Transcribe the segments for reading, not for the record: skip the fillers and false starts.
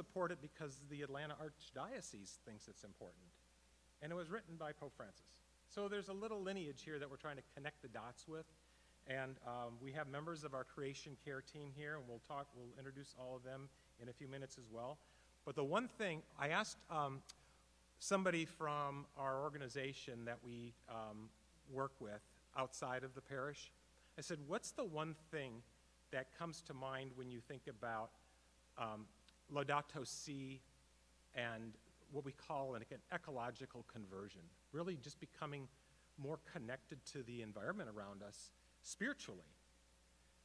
support it because the Atlanta Archdiocese thinks it's important. And it was written by Pope Francis. So there's a little lineage here that we're trying to connect the dots with. And we have members of our creation care team here, and we'll introduce all of them in a few minutes as well. But the one thing, I asked somebody from our organization that we work with outside of the parish, I said, what's the one thing that comes to mind when you think about Laudato Si and what we call an ecological conversion, really just becoming more connected to the environment around us spiritually?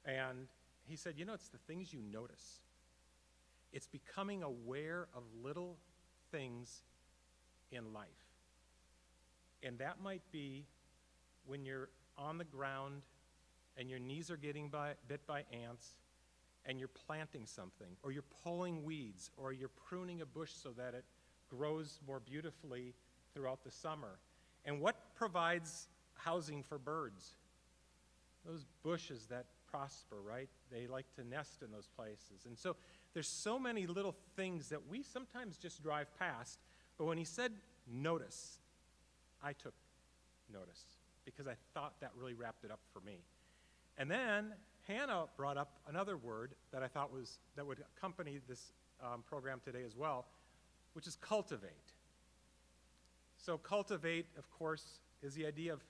And he said, it's the things you notice. It's becoming aware of little things in life. And that might be when you're on the ground and your knees are getting bit by ants and you're planting something, or you're pulling weeds, or you're pruning a bush so that it grows more beautifully throughout the summer. And what provides housing for birds? Those bushes that prosper, right? They like to nest in those places. And so there's so many little things that we sometimes just drive past, but when he said notice, I took notice because I thought that really wrapped it up for me. And then Hannah brought up another word that I thought that would accompany this program today as well, which is cultivate. So cultivate, of course, is the idea of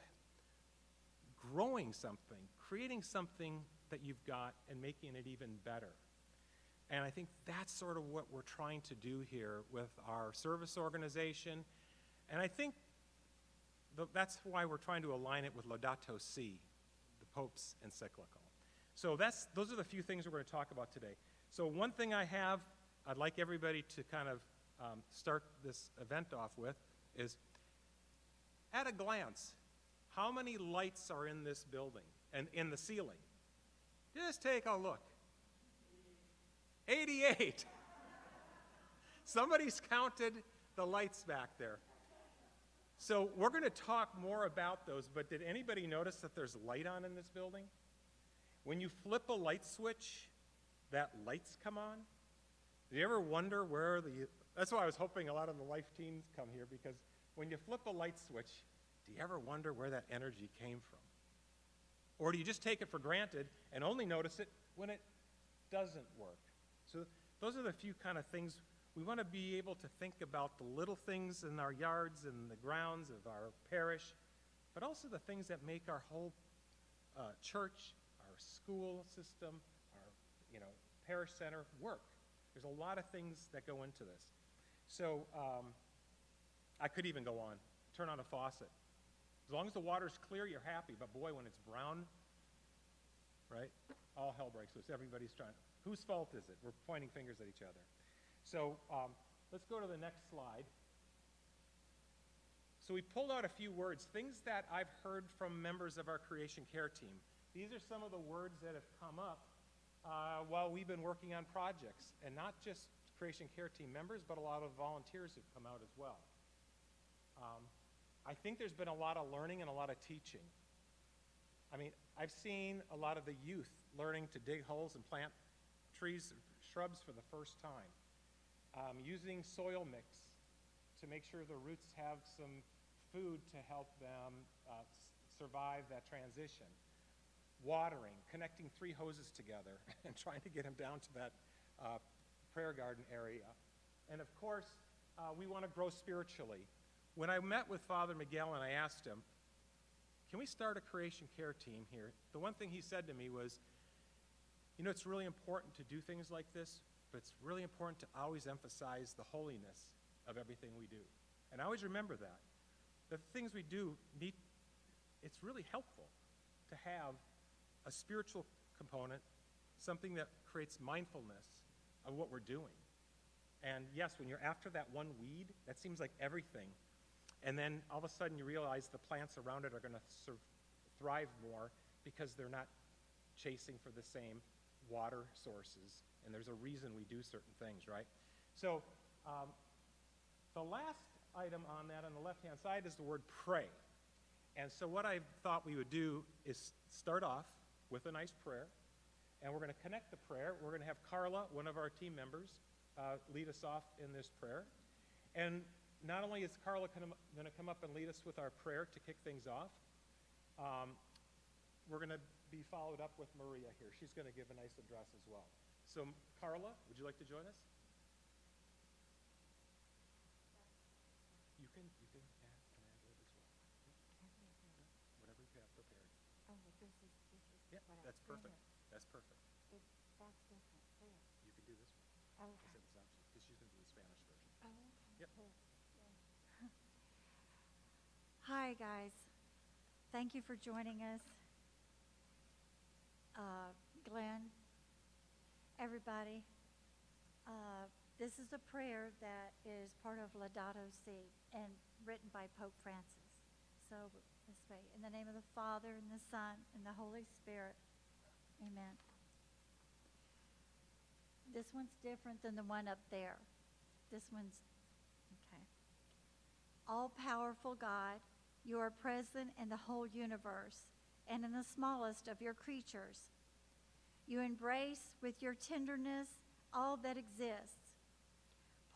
growing something, creating something that you've got and making it even better. And I think that's sort of what we're trying to do here with our service organization. And I think that's why we're trying to align it with Laudato Si, the Pope's encyclical. So those are the few things we're going to talk about today. So one thing I'd like everybody to kind of start this event off with is, at a glance, how many lights are in this building and in the ceiling? Just take a look. 88. Somebody's counted the lights back there. So we're going to talk more about those, but did anybody notice that there's light on in this building? When you flip a light switch, that lights come on. Do you ever wonder where that's why I was hoping a lot of the life teams come here, because when you flip a light switch, do you ever wonder where that energy came from? Or do you just take it for granted and only notice it when it doesn't work? So those are the few kind of things. We want to be able to think about the little things in our yards and the grounds of our parish, but also the things that make our whole church, our school system, our parish center work. There's a lot of things that go into this. So I could even go on. Turn on a faucet. As long as the water's clear, you're happy. But boy, when it's brown, right, all hell breaks loose. Everybody's trying. Whose fault is it? We're pointing fingers at each other. So let's go to the next slide. So we pulled out a few words, things that I've heard from members of our creation care team. These are some of the words that have come up while we've been working on projects, and not just creation care team members, but a lot of volunteers who've come out as well. I think there's been a lot of learning and a lot of teaching. I mean, I've seen a lot of the youth learning to dig holes and plant trees, shrubs for the first time. Using soil mix to make sure the roots have some food to help them survive that transition. Watering, connecting 3 hoses together and trying to get them down to that prayer garden area. And of course, we want to grow spiritually. When I met with Father Miguel and I asked him, can we start a creation care team here? The one thing he said to me was, it's really important to do things like this, but it's really important to always emphasize the holiness of everything we do. And I always remember that. The things we do it's really helpful to have a spiritual component, something that creates mindfulness of what we're doing. And yes, when you're after that one weed, that seems like everything. And then all of a sudden you realize the plants around it are going to thrive more because they're not chasing for the same water sources. And there's a reason we do certain things, right? So the last item on that on the left-hand side is the word pray. And so what I thought we would do is start off with a nice prayer. And we're going to connect the prayer. We're going to have Carla, one of our team members, lead us off in this prayer. And not only is Carla going to come up and lead us with our prayer to kick things off, we're going to be followed up with Maria here. She's going to give a nice address as well. So Carla, would you like to join us? You can add an ad-lib as well. Whatever you have prepared. Oh, this is Yeah, what that's perfect. That's perfect. That's different. There. You can do this one. Oh, I said it's optional because she's going to do the Spanish version. oh, okay. Yep. Cool. Yeah. Hi, guys. Thank you for joining us. Glenn, everybody, this is a prayer that is part of Laudato Si and written by Pope Francis. So let's pray. In the name of the Father, and the Son, and the Holy Spirit. Amen. This one's different than the one up there. This one's, okay. All-powerful God, you are present in the whole universe and in the smallest of your creatures. You embrace with your tenderness all that exists.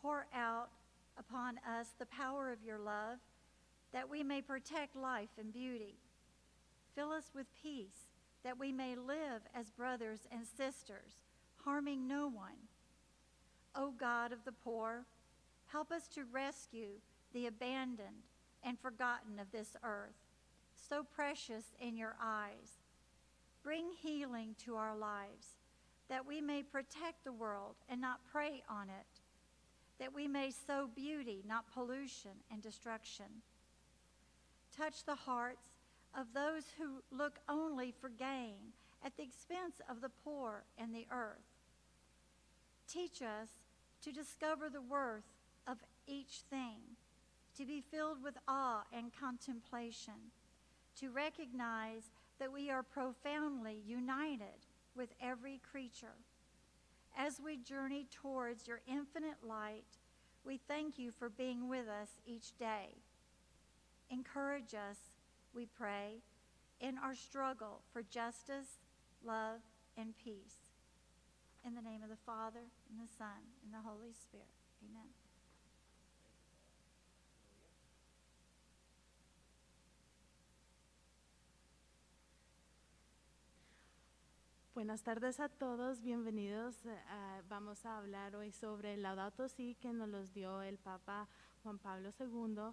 Pour out upon us the power of your love, that we may protect life and beauty. Fill us with peace, that we may live as brothers and sisters, harming no one. O God of the poor, help us to rescue the abandoned and forgotten of this earth, so precious in your eyes. Bring healing to our lives, that we may protect the world and not prey on it, that we may sow beauty, not pollution and destruction. Touch the hearts of those who look only for gain at the expense of the poor and the earth. Teach us to discover the worth of each thing, to be filled with awe and contemplation, to recognize that we are profoundly united with every creature. As we journey towards your infinite light, we thank you for being with us each day. Encourage us, we pray, in our struggle for justice, love, and peace. In the name of the Father, and the Son, and the Holy Spirit. Amen. Buenas tardes a todos, bienvenidos. Vamos a hablar hoy sobre el Laudato Si que nos los dio el Papa Juan Pablo II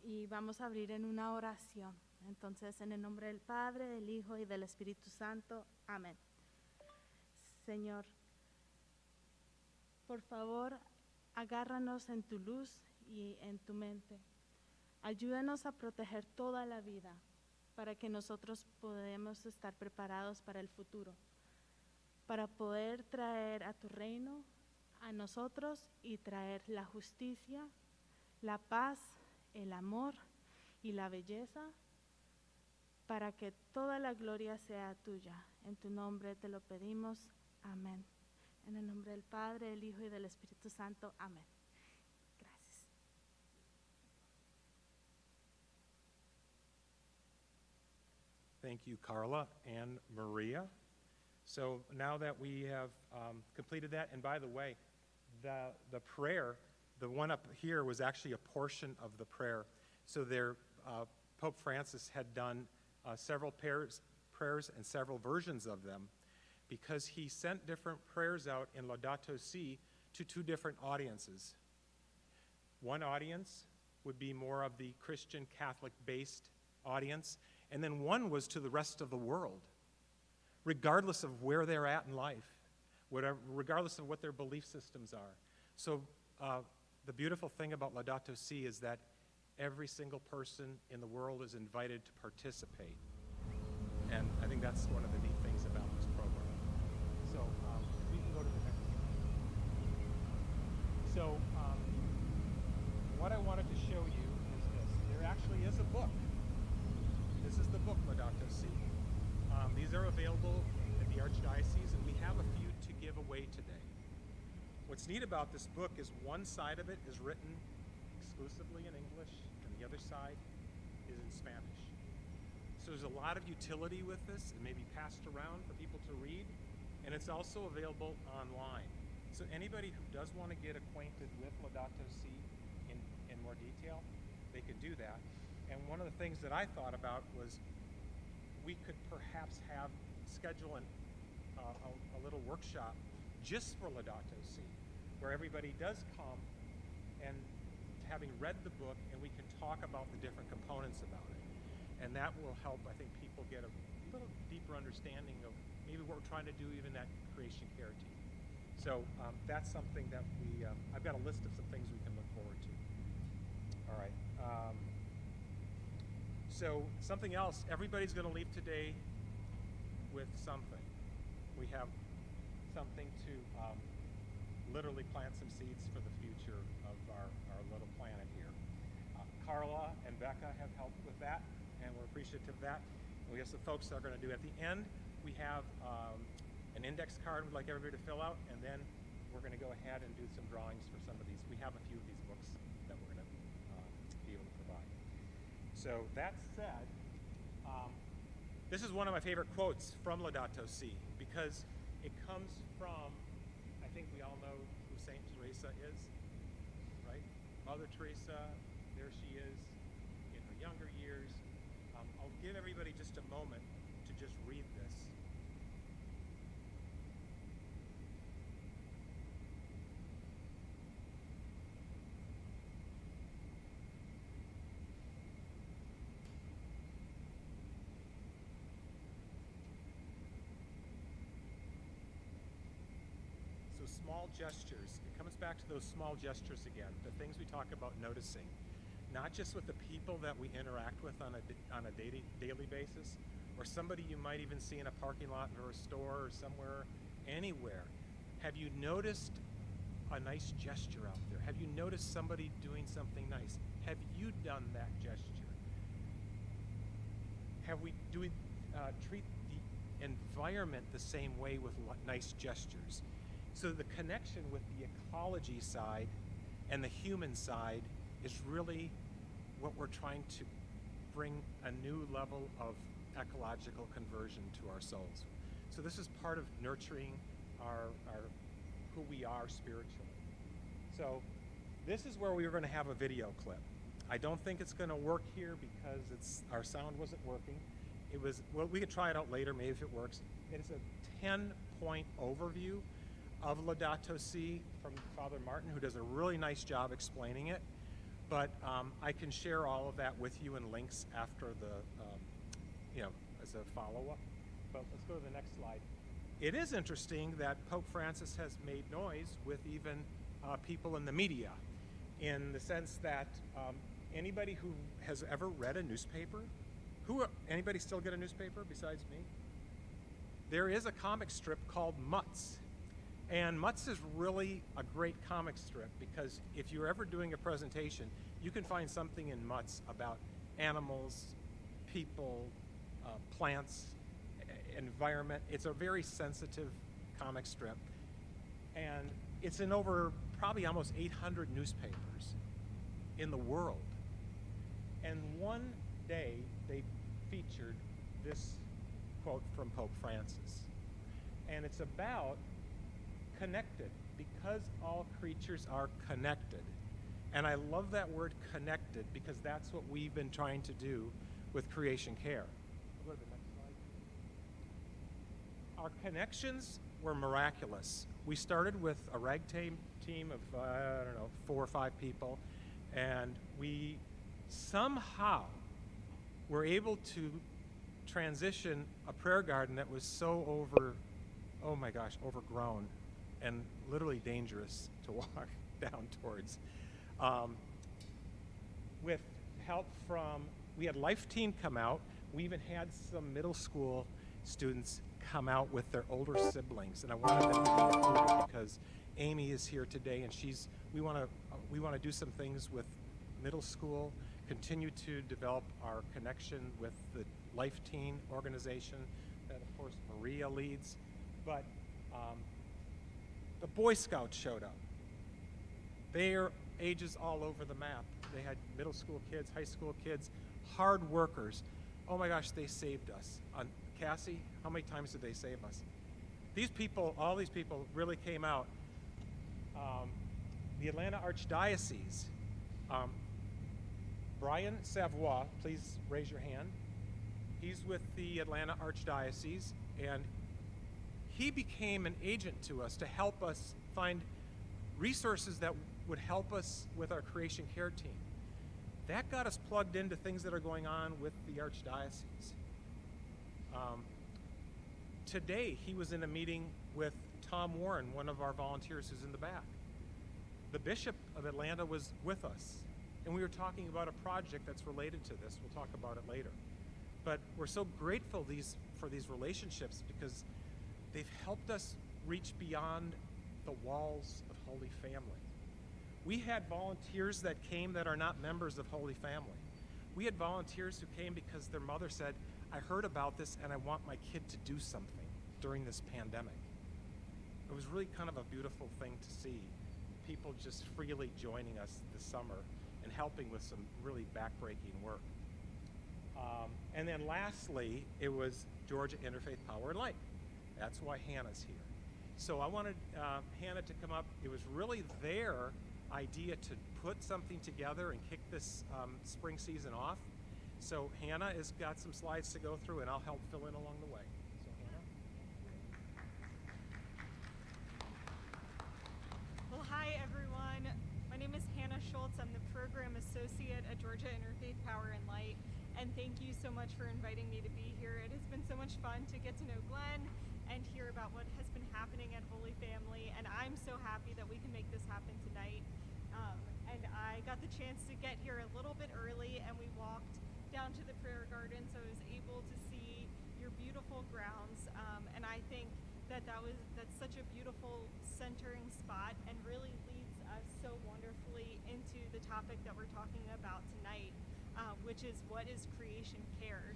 y vamos a abrir en una oración. Entonces, en el nombre del Padre, del Hijo y del Espíritu Santo. Amén. Señor, por favor, agárranos en tu luz y en tu mente. Ayúdanos a proteger toda la vida, para que nosotros podamos estar preparados para el futuro, para poder traer a tu reino a nosotros y traer la justicia, la paz, el amor y la belleza, para que toda la gloria sea tuya. En tu nombre te lo pedimos. Amén. En el nombre del Padre, del Hijo y del Espíritu Santo. Amén. Gracias. Thank you, Carla and Maria. So now that we have completed that, and by the way, the prayer, the one up here was actually a portion of the prayer. So there, Pope Francis had done several prayers and several versions of them, because he sent different prayers out in Laudato Si to two different audiences. One audience would be more of the Christian Catholic-based audience, and then one was to the rest of the world, regardless of where they're at in life, regardless of what their belief systems are. So the beautiful thing about Laudato Si is that every single person in the world is invited to participate. And I think that's one of the neat things about this program. So we can go to the next slide. So what I wanted to show you is this. There actually is a book. This is the book, Laudato Si. These are available at the Archdiocese, and we have a few to give away today. What's neat about this book is one side of it is written exclusively in English, and the other side is in Spanish. So there's a lot of utility with this. It may be passed around for people to read, and it's also available online. So anybody who does want to get acquainted with Laudato Si in more detail, they could do that. And one of the things that I thought about was we could perhaps schedule a little workshop just for Laudato Si, where everybody does come and having read the book, and we can talk about the different components about it. And that will help, I think, people get a little deeper understanding of maybe what we're trying to do even at Creation Care Team. So that's something that I've got a list of some things we can look forward to. All right. So something else, everybody's going to leave today with something. We have something to literally plant some seeds for the future of our little planet here. Carla and Becca have helped with that, and we're appreciative of that. We have some folks that are going to do at the end. We have an index card we'd like everybody to fill out, and then we're going to go ahead and do some drawings for some of these. We have a few of these books that we're going to be able to provide. So that said, this is one of my favorite quotes from Laudato Si, because it comes from, I think we all know who Saint Teresa is, right? Mother Teresa, there she is in her younger years. I'll give everybody just a moment to just read this. Small gestures. It comes back to those small gestures again, the things we talk about noticing, not just with the people that we interact with on a daily basis, or somebody you might even see in a parking lot or a store or somewhere, anywhere. Have you noticed a nice gesture out there? Have you noticed somebody doing something nice? Have you done that gesture? Do we treat the environment the same way with nice gestures? So the connection with the ecology side and the human side is really what we're trying to bring a new level of ecological conversion to our souls. So this is part of nurturing our who we are spiritually. So this is where we were going to have a video clip. I don't think it's going to work here because our sound wasn't working. Well, we could try it out later, maybe if it works. It's a 10-point overview of Laudato Si from Father Martin, who does a really nice job explaining it. But I can share all of that with you in links after as a follow-up. But let's go to the next slide. It is interesting that Pope Francis has made noise with even people in the media, in the sense that anybody who has ever read a newspaper, anybody still get a newspaper besides me? There is a comic strip called Mutz. And Mutz is really a great comic strip, because if you're ever doing a presentation, you can find something in Mutz about animals, people, plants, environment. It's a very sensitive comic strip. And it's in over probably almost 800 newspapers in the world. And one day they featured this quote from Pope Francis. And it's about connected, because all creatures are connected. And I love that word connected, because that's what we've been trying to do with Creation Care. We'll go to the next slide. Our connections were miraculous. We started with a ragtime team of, 4 or 5 people, and we somehow were able to transition a prayer garden that was so overgrown and literally dangerous to walk down towards. With help from, we had Life Team come out. We even had some middle school students come out with their older siblings, and I wanted them to be included because Amy is here today, and we want to do some things with middle school, continue to develop our connection with the Life Teen organization that, of course, Maria leads. But the Boy Scouts showed up. Their ages all over the map. They had middle school kids, high school kids, hard workers. Oh my gosh, they saved us. Cassie, how many times did they save us? These people, all these people really came out. the Atlanta Archdiocese. Brian Savoy, please raise your hand. He's with the Atlanta Archdiocese, and he became an agent to us to help us find resources that would help us with our creation care team. That got us plugged into things that are going on with the Archdiocese. Today, he was in a meeting with Tom Warren, one of our volunteers who's in the back. The Bishop of Atlanta was with us, and we were talking about a project that's related to this. We'll talk about it later. But we're so grateful for these relationships because they've helped us reach beyond the walls of Holy Family. We had volunteers that came that are not members of Holy Family. We had volunteers who came because their mother said, I heard about this and I want my kid to do something during this pandemic. It was really kind of a beautiful thing to see. People just freely joining us this summer and helping with some really backbreaking work. And then lastly, it was Georgia Interfaith Power and Light. That's why Hannah's here. So I wanted Hannah to come up. It was really their idea to put something together and kick this spring season off. So Hannah has got some slides to go through, and I'll help fill in along the way. So Hannah. Well, hi everyone. My name is Hannah Schultz. I'm the Program Associate at Georgia Interfaith Power and Light. And thank you so much for inviting me to be here. It has been so much fun to get to know Glenn and hear about what has been happening at Holy Family. And I'm so happy that we can make this happen tonight. And I got the chance to get here a little bit early, and we walked down to the prayer garden, so I was able to see your beautiful grounds. And I think that's such a beautiful centering spot and really leads us so wonderfully into the topic that we're talking about tonight, which is what is creation care,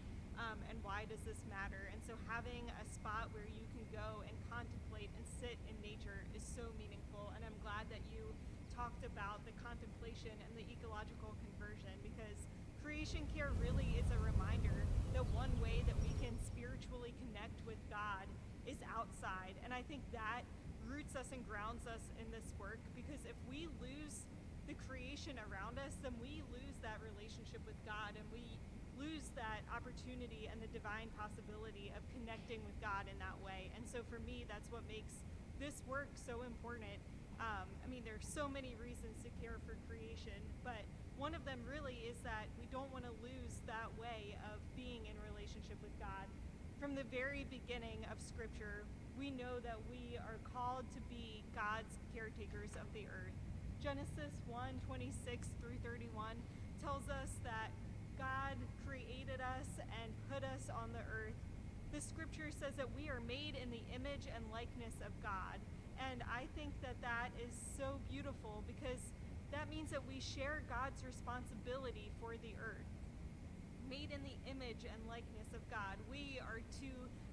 and why does this matter? And so having a spot where you can go and contemplate and sit in nature is so meaningful, and I'm glad that you talked about the contemplation and the ecological conversion, because creation care really is a reminder that one way that we can spiritually connect with God is outside. And I think that roots us and grounds us in this work, because if we lose the creation around us, then we lose that relationship with God, and we lose that opportunity and the divine possibility of connecting with God in that way. And so for me, that's what makes this work so important. There's so many reasons to care for creation, but one of them really is that we don't want to lose that way of being in relationship with God. From the very beginning of Scripture, we know that we are called to be God's caretakers of the earth. Genesis 1:26 through 31 tells us that God created us and put us on the earth. The Scripture says that we are made in the image and likeness of God. And I think that that is so beautiful, because that means that we share God's responsibility for the earth. Made in the image and likeness of God, we are to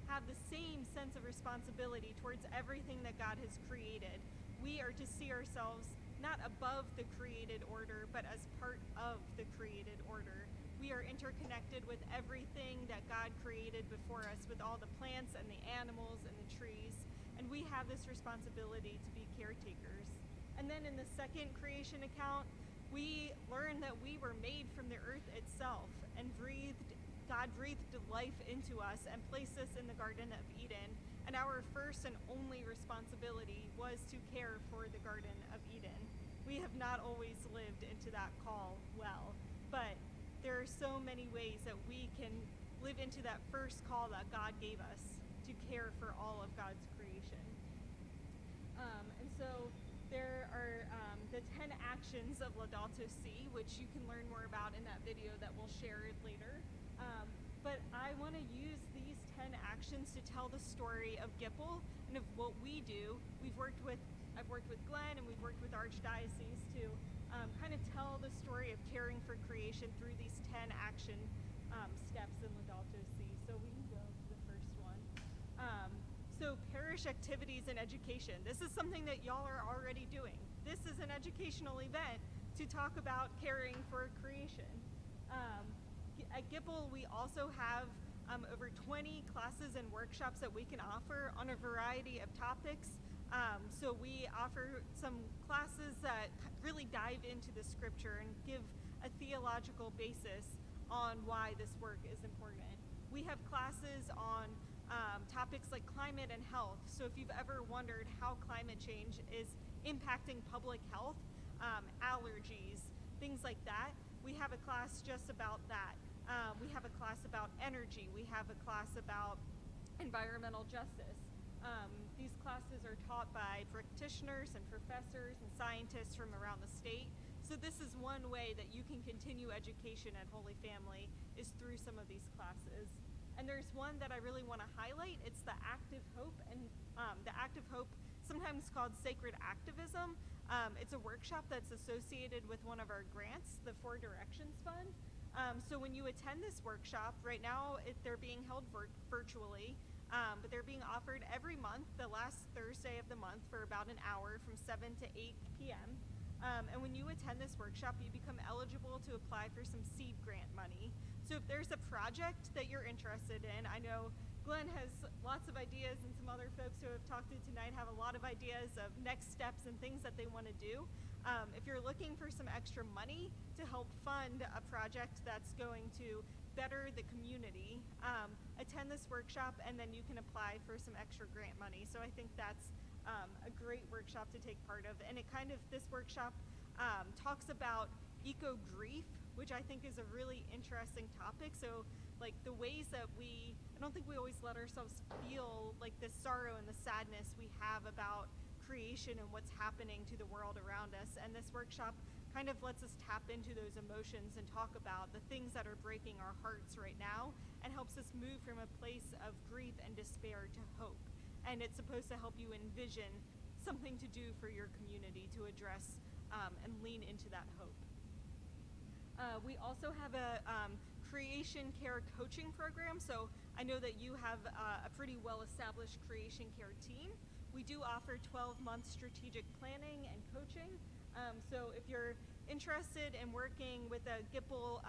have the same sense of responsibility towards everything that God has created. We are to see ourselves not above the created order, but as part of the created order. We are interconnected with everything that God created before us, with all the plants and the animals and the trees. And we have this responsibility to be caretakers. And then in the second creation account, we learn that we were made from the earth itself, and God breathed life into us and placed us in the Garden of Eden. And our first and only responsibility was to care for the Garden of Eden. We have not always lived into that call well, but there are so many ways that we can live into that first call that God gave us to care for all of God's creation. And so there are the 10 actions of Laudato Si, which you can learn more about in that video that we'll share later. But I want to use these 10 actions to tell the story of Gipple and of what we do. I've worked with Glenn, and we've worked with Archdiocese to kind of tell the story of caring for creation through these 10 action steps in Laudato Si. So we can go to the first one. So parish activities and education. This is something that y'all are already doing. This is an educational event to talk about caring for creation. At Gipple, we also have over 20 classes and workshops that we can offer on a variety of topics. So we offer some classes that really dive into the scripture and give a theological basis on why this work is important. We have classes on topics like climate and health. So if you've ever wondered how climate change is impacting public health, allergies, things like that, we have a class just about that. We have a class about energy. We have a class about environmental justice. These classes are taught by practitioners and professors and scientists from around the state. So this is one way that you can continue education at Holy Family, is through some of these classes. And there's one that I really want to highlight. It's the Active Hope, and the Active Hope, sometimes called Sacred Activism. It's a workshop that's associated with one of our grants, the Four Directions Fund. So when you attend this workshop, right now they're being held virtually, but they're being offered every month, the last Thursday of the month, for about an hour from 7 to 8 p.m. And when you attend this workshop, you become eligible to apply for some seed grant money. So if there's a project that you're interested in, I know Glenn has lots of ideas, and some other folks who have talked to tonight have a lot of ideas of next steps and things that they want to do. If you're looking for some extra money to help fund a project that's going to better the community, attend this workshop, and then you can apply for some extra grant money. So I think that's a great workshop to take part of. And this workshop talks about eco-grief, which I think is a really interesting topic. So like the ways that I don't think we always let ourselves feel like the sorrow and the sadness we have about creation and what's happening to the world around us. And this workshop kind of lets us tap into those emotions and talk about the things that are breaking our hearts right now, and helps us move from a place of grief and despair to hope. And it's supposed to help you envision something to do for your community to address and lean into that hope. We also have a creation care coaching program. So I know that you have a pretty well-established creation care team. We do offer 12-month strategic planning and coaching. So if you're interested in working with a GIPL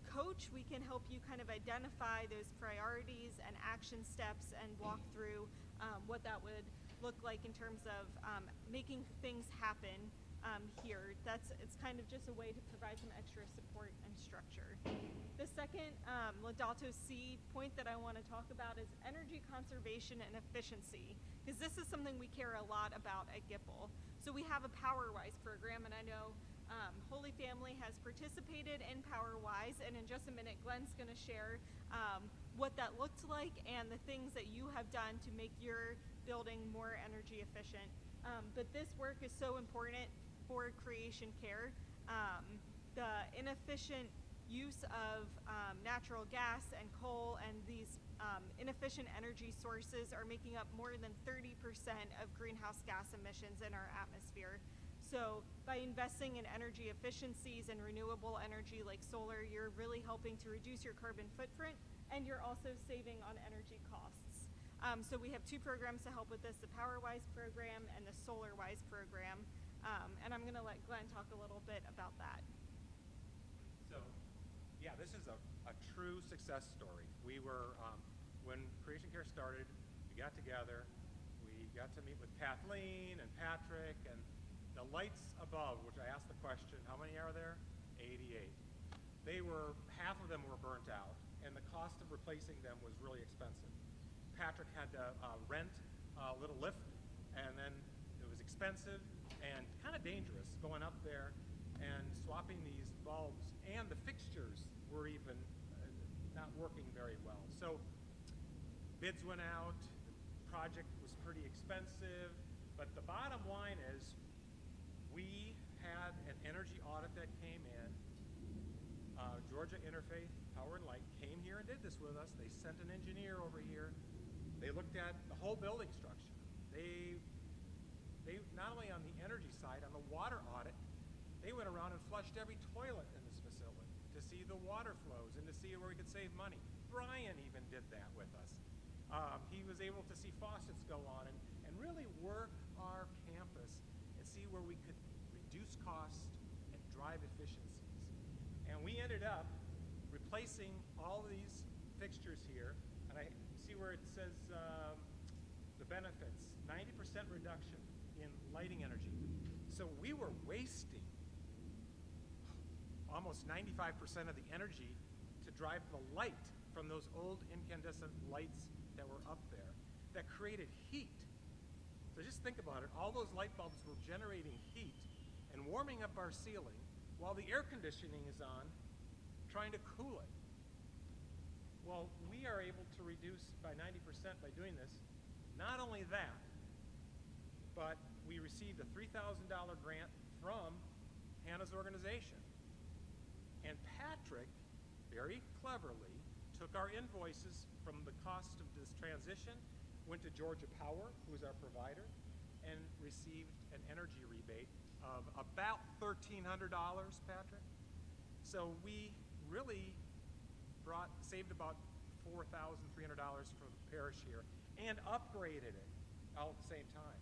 coach, we can help you kind of identify those priorities and action steps and walk through what that would look like in terms of making things happen here. It's kind of just a way to provide some extra support and structure. The second Laudato Si point that I want to talk about is energy conservation and efficiency, because this is something we care a lot about at GIPL. So we have a PowerWise program, and I know Holy Family has participated in PowerWise, and in just a minute Glenn's going to share what that looked like and the things that you have done to make your building more energy efficient. But this work is so important for creation care. The inefficient use of natural gas and coal and these inefficient energy sources are making up more than 30% of greenhouse gas emissions in our atmosphere. So by investing in energy efficiencies and renewable energy like solar, you're really helping to reduce your carbon footprint, and you're also saving on energy costs. So we have two programs to help with this, the PowerWise program and the SolarWise program. And I'm gonna let Glenn talk a little bit about that. So, yeah, this is a true success story. We were, when Creation Care started, we got together, we got to meet with Kathleen and Patrick, and the lights above, which I asked the question, how many are there? 88. Half of them were burnt out, and the cost of replacing them was really expensive. Patrick had to rent a little lift, and then it was expensive and kind of dangerous going up there and swapping these bulbs, and the fixtures were even not working very well. So bids went out, the project was pretty expensive, but the bottom line is we had an energy audit that came in. Georgia Interfaith Power and Light came here and did this with us. They sent an engineer over here. They looked at the whole building structure. They not only on the energy side, on the water audit, they went around and flushed every toilet in this facility to see the water flows and to see where we could save money. Brian even did that with us. He was able to see faucets go on and really work our campus and see where we could reduce costs and drive efficiencies. And we ended up replacing all of these fixtures here, and I see where it says the benefits. 90% reduction in lighting energy. So we were wasting almost 95% of the energy to drive the light from those old incandescent lights that were up there that created heat. So just think about it. All those light bulbs were generating heat and warming up our ceiling while the air conditioning is on, trying to cool it. Well, we are able to reduce by 90% by doing this. Not only that, but we received a $3,000 grant from Hannah's organization. And Patrick, very cleverly, took our invoices from the cost of this transition, went to Georgia Power, who's our provider, and received an energy rebate of about $1,300, Patrick. So we really saved about $4,300 for the parish here and upgraded it all at the same time.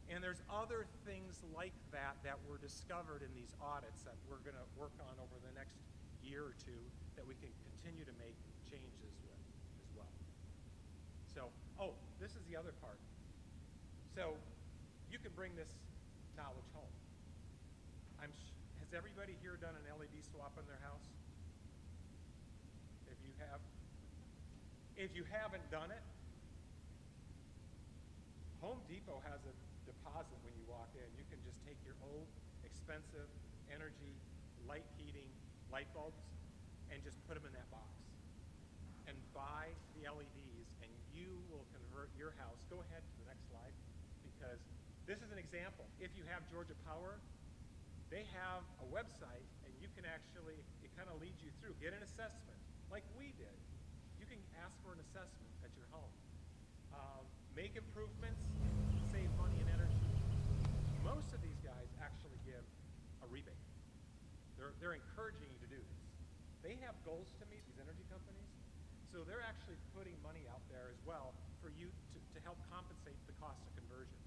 And there's other things like that that were discovered in these audits that we're going to work on over the next year or two that we can continue to make changes with as well. So, this is the other part. So, you can bring this knowledge home. Has everybody here done an LED swap in their house? If you have, if you haven't done it, Home Depot has a deposit when you walk in. You can just take your old, expensive energy, light heating light bulbs and just put them in that box and buy the LEDs, and you will convert your house. Go ahead to the next slide, because this is an example. If you have Georgia Power, they have a website, and you can actually, it kind of leads you through. Get an assessment, like we did. You can ask for an assessment at your home. Make improvements, save money and energy. Most of these guys actually give a rebate. They're encouraging you to do this. They have goals to meet, these energy companies, so they're actually putting money out there as well for you to help compensate the cost of conversion.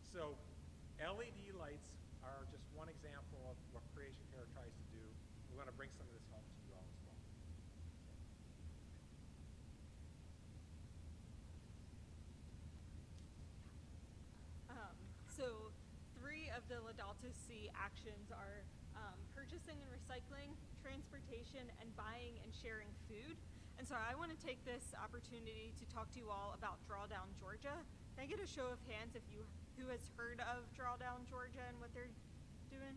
So LED lights are just one example of what Creation Care tries to do. We want to bring some of this home to you all as well. So 3 of the Laudato Si actions are purchasing and recycling, transportation, and buying and sharing food. And so I want to take this opportunity to talk to you all about Drawdown Georgia. Can I get a show of hands who has heard of Drawdown Georgia and what they're doing?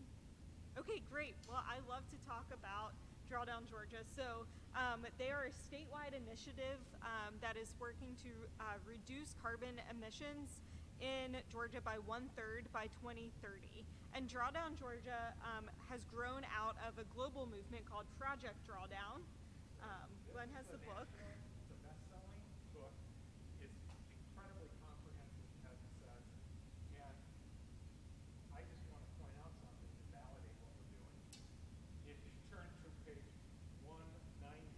Okay, great. Well, I love to talk about Drawdown Georgia. So they are a statewide initiative that is working to reduce carbon emissions in Georgia by 1/3 by 2030. And Drawdown Georgia has grown out of a global movement called Project Drawdown. Glenn has the book. It's a best-selling book. It's incredibly comprehensive, as it says. And I just want to point out something to validate what we're doing. If you turn to page 190,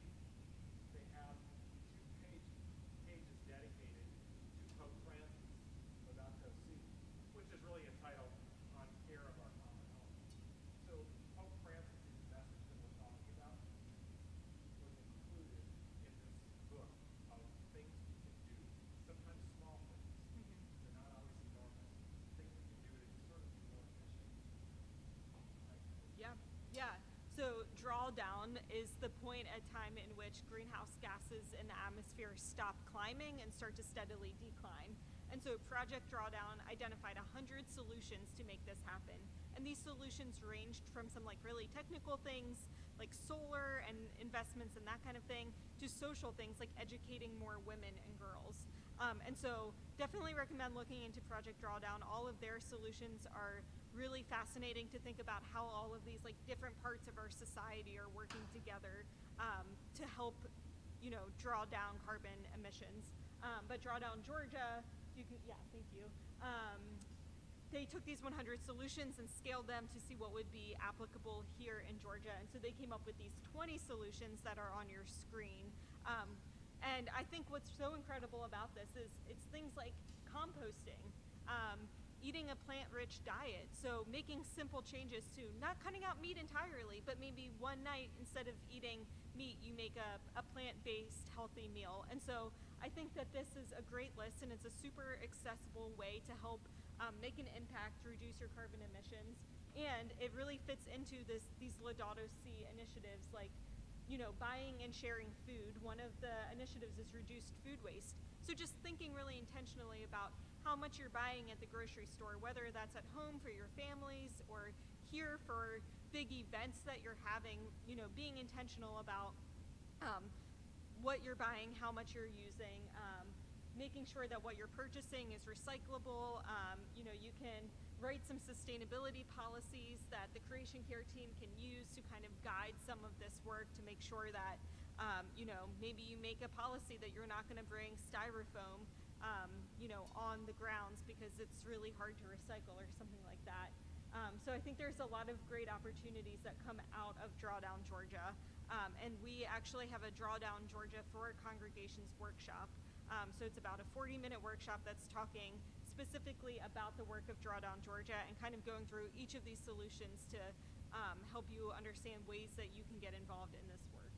they have 2 pages dedicated to Pope Francis, Laudato Si, which is really entitled On Care of Our Common Home. So Pope Francis' message that we're talking about was included in this book of things we can do, sometimes small things. They're not always enormous. Things we can do to sort of be more efficient. Yeah. So drawdown is the point at time in which greenhouse gases in the atmosphere stop climbing and start to steadily decline. And so Project Drawdown identified 100 solutions to make this happen. And these solutions ranged from some really technical things like solar and investments and that kind of thing to social things like educating more women and girls. And so definitely recommend looking into Project Drawdown. All of their solutions are really fascinating to think about how all of these different parts of our society are working together to help, draw down carbon emissions. But Drawdown Georgia, thank you. They took these 100 solutions and scaled them to see what would be applicable here in Georgia. And so they came up with these 20 solutions that are on your screen. And I think what's so incredible about this is it's things like composting, eating a plant-rich diet. So making simple changes to not cutting out meat entirely, but maybe one night instead of eating meat, you make a plant-based healthy meal. And so I think that this is a great list, and it's a super accessible way to help make an impact, reduce your carbon emissions, and it really fits into these Laudato Si initiatives, like, you know, buying and sharing food. One of the initiatives is reduced food waste. So just thinking really intentionally about how much you're buying at the grocery store, whether that's at home for your families or here for big events that you're having, you know, being intentional about what you're buying, how much you're using, making sure that what you're purchasing is recyclable. You know, you can write some sustainability policies that the Creation Care team can use to kind of guide some of this work to make sure that, you know, maybe you make a policy that you're not going to bring styrofoam, you know, on the grounds because it's really hard to recycle or something like that. So I think there's a lot of great opportunities that come out of Drawdown Georgia. And we actually have a Drawdown Georgia for Congregations workshop. So it's about a 40-minute workshop that's talking specifically about the work of Drawdown Georgia and kind of going through each of these solutions to help you understand ways that you can get involved in this work.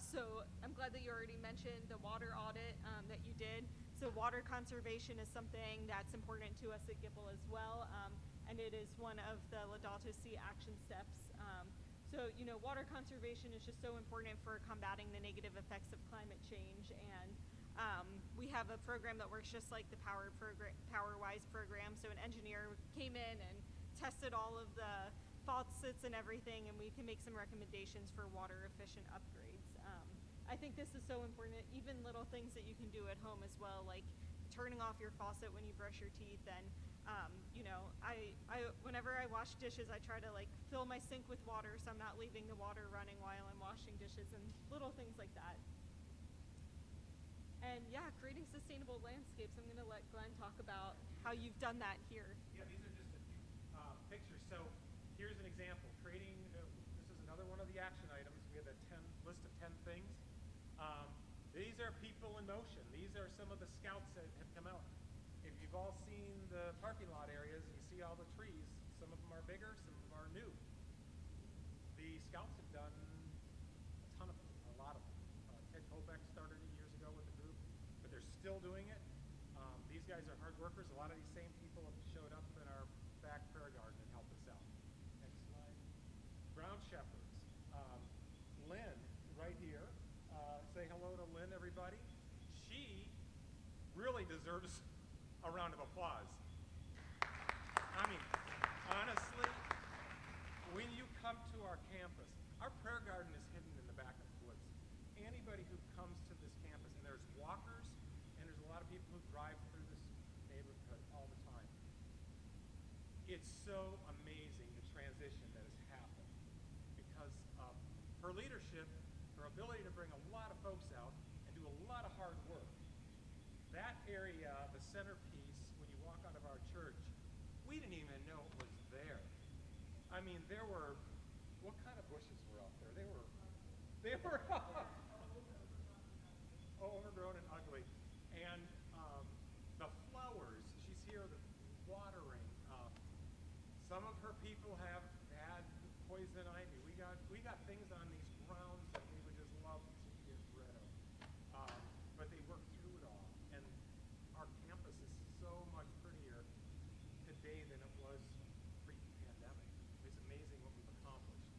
So I'm glad that you already mentioned the water audit that you did. So water conservation is something that's important to us at GIPL as well, and it is one of the Laudato Si action steps. So, you know, water conservation is just so important for combating the negative effects of climate change, and we have a program that works just like the PowerWise program. So an engineer came in and tested all of the faucets and everything, and we can make some recommendations for water efficient upgrades. I think this is so important, even little things that you can do at home as well, like turning off your faucet when you brush your teeth. And you know, whenever I wash dishes, I try to like fill my sink with water so I'm not leaving the water running while I'm washing dishes, and little things like that. And yeah, creating sustainable landscapes. I'm gonna let Glenn talk about how you've done that here. Yeah, these are just a few pictures. So here's an example. Creating, this is another one of the action items. We have a list of 10 things. These are people in motion. These are some of the scouts that have come out. If you've all seen the parking lot areas, you see all the trees. Some of them are bigger, some of them are new. The scouts have done a ton of them, a lot of them. Ted Kobeck started it years ago with a group, but they're still doing it. These guys are hard workers. A lot of these same people have showed up in our back prayer garden and helped us out. Next slide. Ground shepherds. Lynn, right here. Say hello to Lynn, everybody. She really deserves a round of applause. I mean, honestly, when you come to our campus, our prayer garden is hidden in the back of the woods. Anybody who comes to this campus, and there's walkers, and there's a lot of people who drive through this neighborhood all the time. It's so amazing the transition that has happened because of her leadership, her ability to bring a lot of folks out and do a lot of hard work. That area, the centerpiece, when you walk out of our church, we didn't even know it was there. I mean, there were, what kind of bushes were out there? They were overgrown and ugly. And the flowers, she's here, the watering. Some of her people have had poison ivy. We got things on these grounds that we would just love to get rid of. But they worked through it all. And our campus is so much prettier today than it was pre-pandemic. It's amazing what we've accomplished.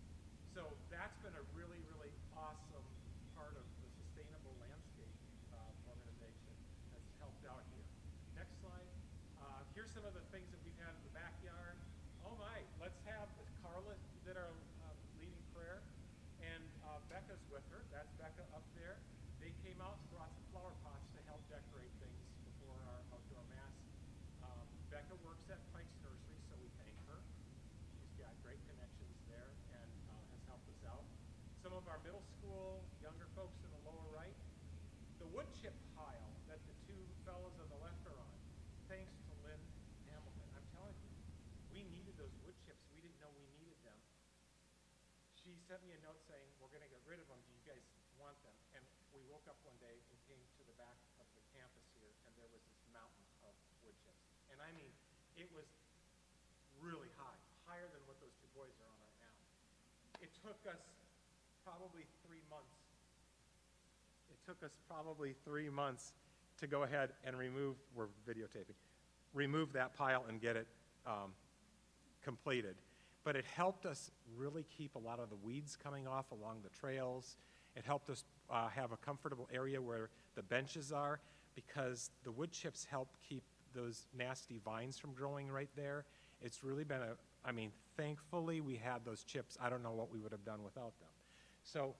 So that's been a really, really awesome part of the Sustainable Landscape organization that's helped out here. Next slide. Here's some of the things that we've had in the backyard. Oh my, let's have, Carla did our leading prayer, and Becca's with her. That's Becca up there. They came out and brought some flower pots to help decorate things before our outdoor mass. Becca works at Pike's Nursery, so we thank her. She's got great connections there and has helped us out. Some of our middle school, younger folks in the lower right, the wood chip pile that the two fellows on the left are on, thanks to Lynn Hamilton. I'm telling you, we needed those wood chips. We didn't know we needed them. She sent me a note saying, we're going to get rid of them. Do you guys want them? And we woke up one day and came to the back of the campus here, and there was this mountain of wood chips. And I mean, it was really high, higher than what those two boys are on right now. It took us probably 3 months. It took us probably 3 months to go ahead and we're videotaping, remove that pile and get it completed. But it helped us really keep a lot of the weeds coming off along the trails. It helped us have a comfortable area where the benches are, because the wood chips help keep those nasty vines from growing right there. It's really been thankfully we had those chips. I don't know what we would have done without them. So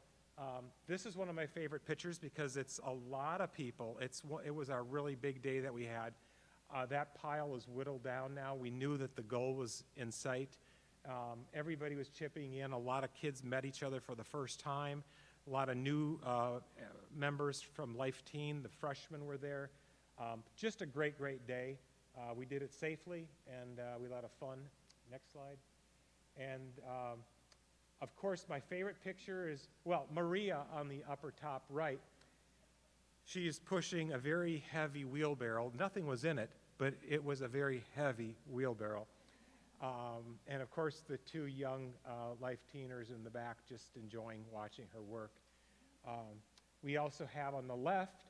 this is one of my favorite pictures because it's a lot of people. It was our really big day that we had. That pile is whittled down now. We knew that the goal was in sight. Everybody was chipping in. A lot of kids met each other for the first time. A lot of new members from Life Teen. The freshmen were there. Just a great, great day. We did it safely, and we had a lot of fun. Next slide. And of course, my favorite picture is, well, Maria on the upper top right. She is pushing a very heavy wheelbarrow. Nothing was in it, but it was a very heavy wheelbarrow. And of course, the two young Life Teeners in the back just enjoying watching her work. We also have on the left,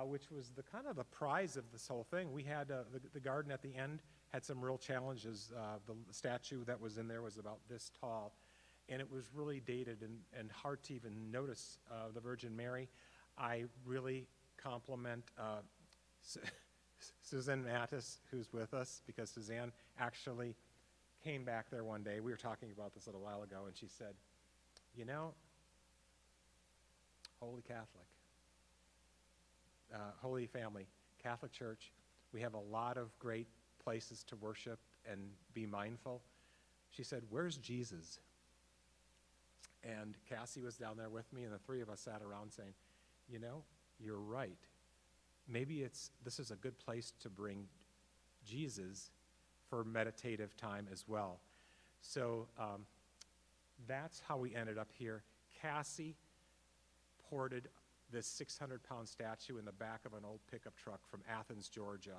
which was the kind of the prize of this whole thing. We had the garden at the end had some real challenges. The statue that was in there was about this tall, and it was really dated and hard to even notice the Virgin Mary. I really compliment Suzanne Mattis, who's with us, because Suzanne actually came back there one day. We were talking about this a little while ago, and she said, you know, Holy Catholic, Holy Family, Catholic Church, we have a lot of great places to worship and be mindful. She said, where's Jesus? And Cassie was down there with me, and the three of us sat around saying, you know, you're right. Maybe this is a good place to bring Jesus for meditative time as well. So that's how we ended up here. Cassie ported this 600-pound statue in the back of an old pickup truck from Athens, Georgia,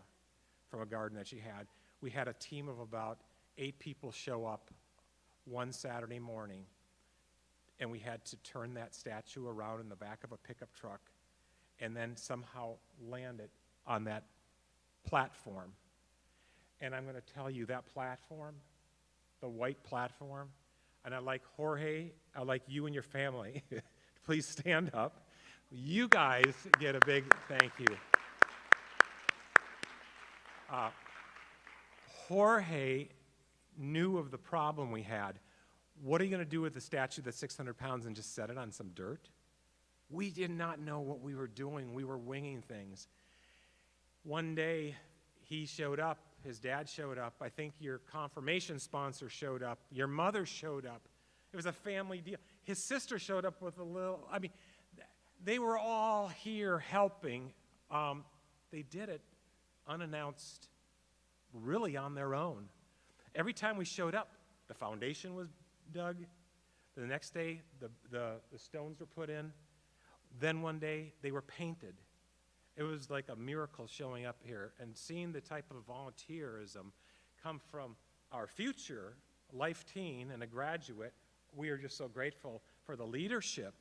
from a garden that she had. We had a team of about 8 people show up one Saturday morning, and we had to turn that statue around in the back of a pickup truck and then somehow land it on that platform. And I'm going to tell you, that platform, the white platform, and I'd like Jorge, I'd like you and your family, please stand up. You guys get a big thank you. Jorge knew of the problem we had. What are you going to do with the statue that's 600 pounds and just set it on some dirt? We did not know what we were doing. We were winging things. One day, he showed up. His dad showed up. I think your confirmation sponsor showed up. Your mother showed up. It was a family deal. His sister showed up with a little, they were all here helping. They did it unannounced, really on their own. Every time we showed up, the foundation was dug. The next day, the stones were put in. Then one day, they were painted. It was like a miracle showing up here and seeing the type of volunteerism come from our future Life Teen and a graduate. We are just so grateful for the leadership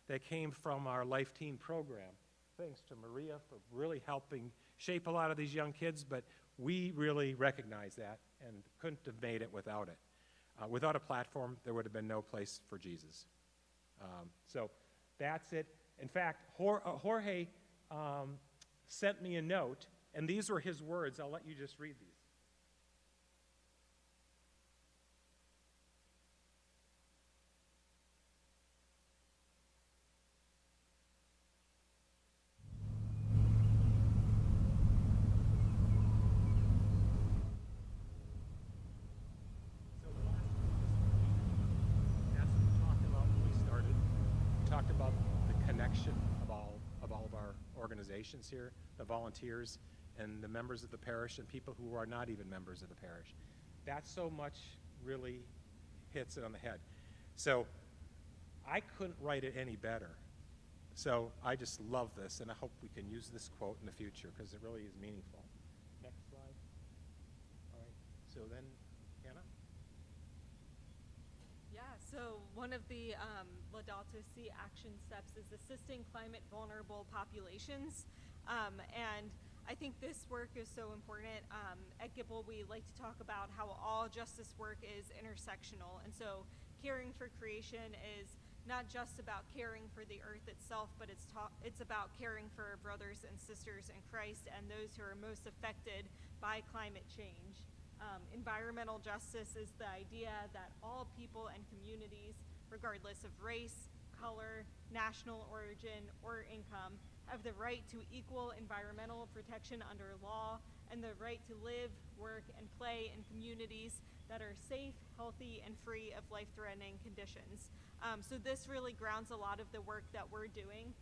that came from our Life Teen program. Thanks to Maria for really helping shape a lot of these young kids, but we really recognize that and couldn't have made it without it. Without a platform, there would have been no place for Jesus. So that's it. In fact, Jorge sent me a note, and these were his words. I'll let you just read these. So the last week, as we talked about when we started, we talked about the connection of all of our organizations here, the volunteers and the members of the parish and people who are not even members of the parish. That so much really hits it on the head. So I couldn't write it any better. So I just love this, and I hope we can use this quote in the future because it really is meaningful. Next slide. All right. So then, Hannah? Yes, So one of the Laudato Si action steps is assisting climate vulnerable populations. And I think this work is so important. At GIPL, we like to talk about how all justice work is intersectional. And so caring for creation is not just about caring for the earth itself, but it's about caring for brothers and sisters in Christ and those who are most affected by climate change. Environmental justice is the idea that all people and communities, regardless of race, color, national origin, or income, have the right to equal environmental protection under law and the right to live, work, and play in communities that are safe, healthy, and free of life-threatening conditions. So this really grounds a lot of the work that we're doing.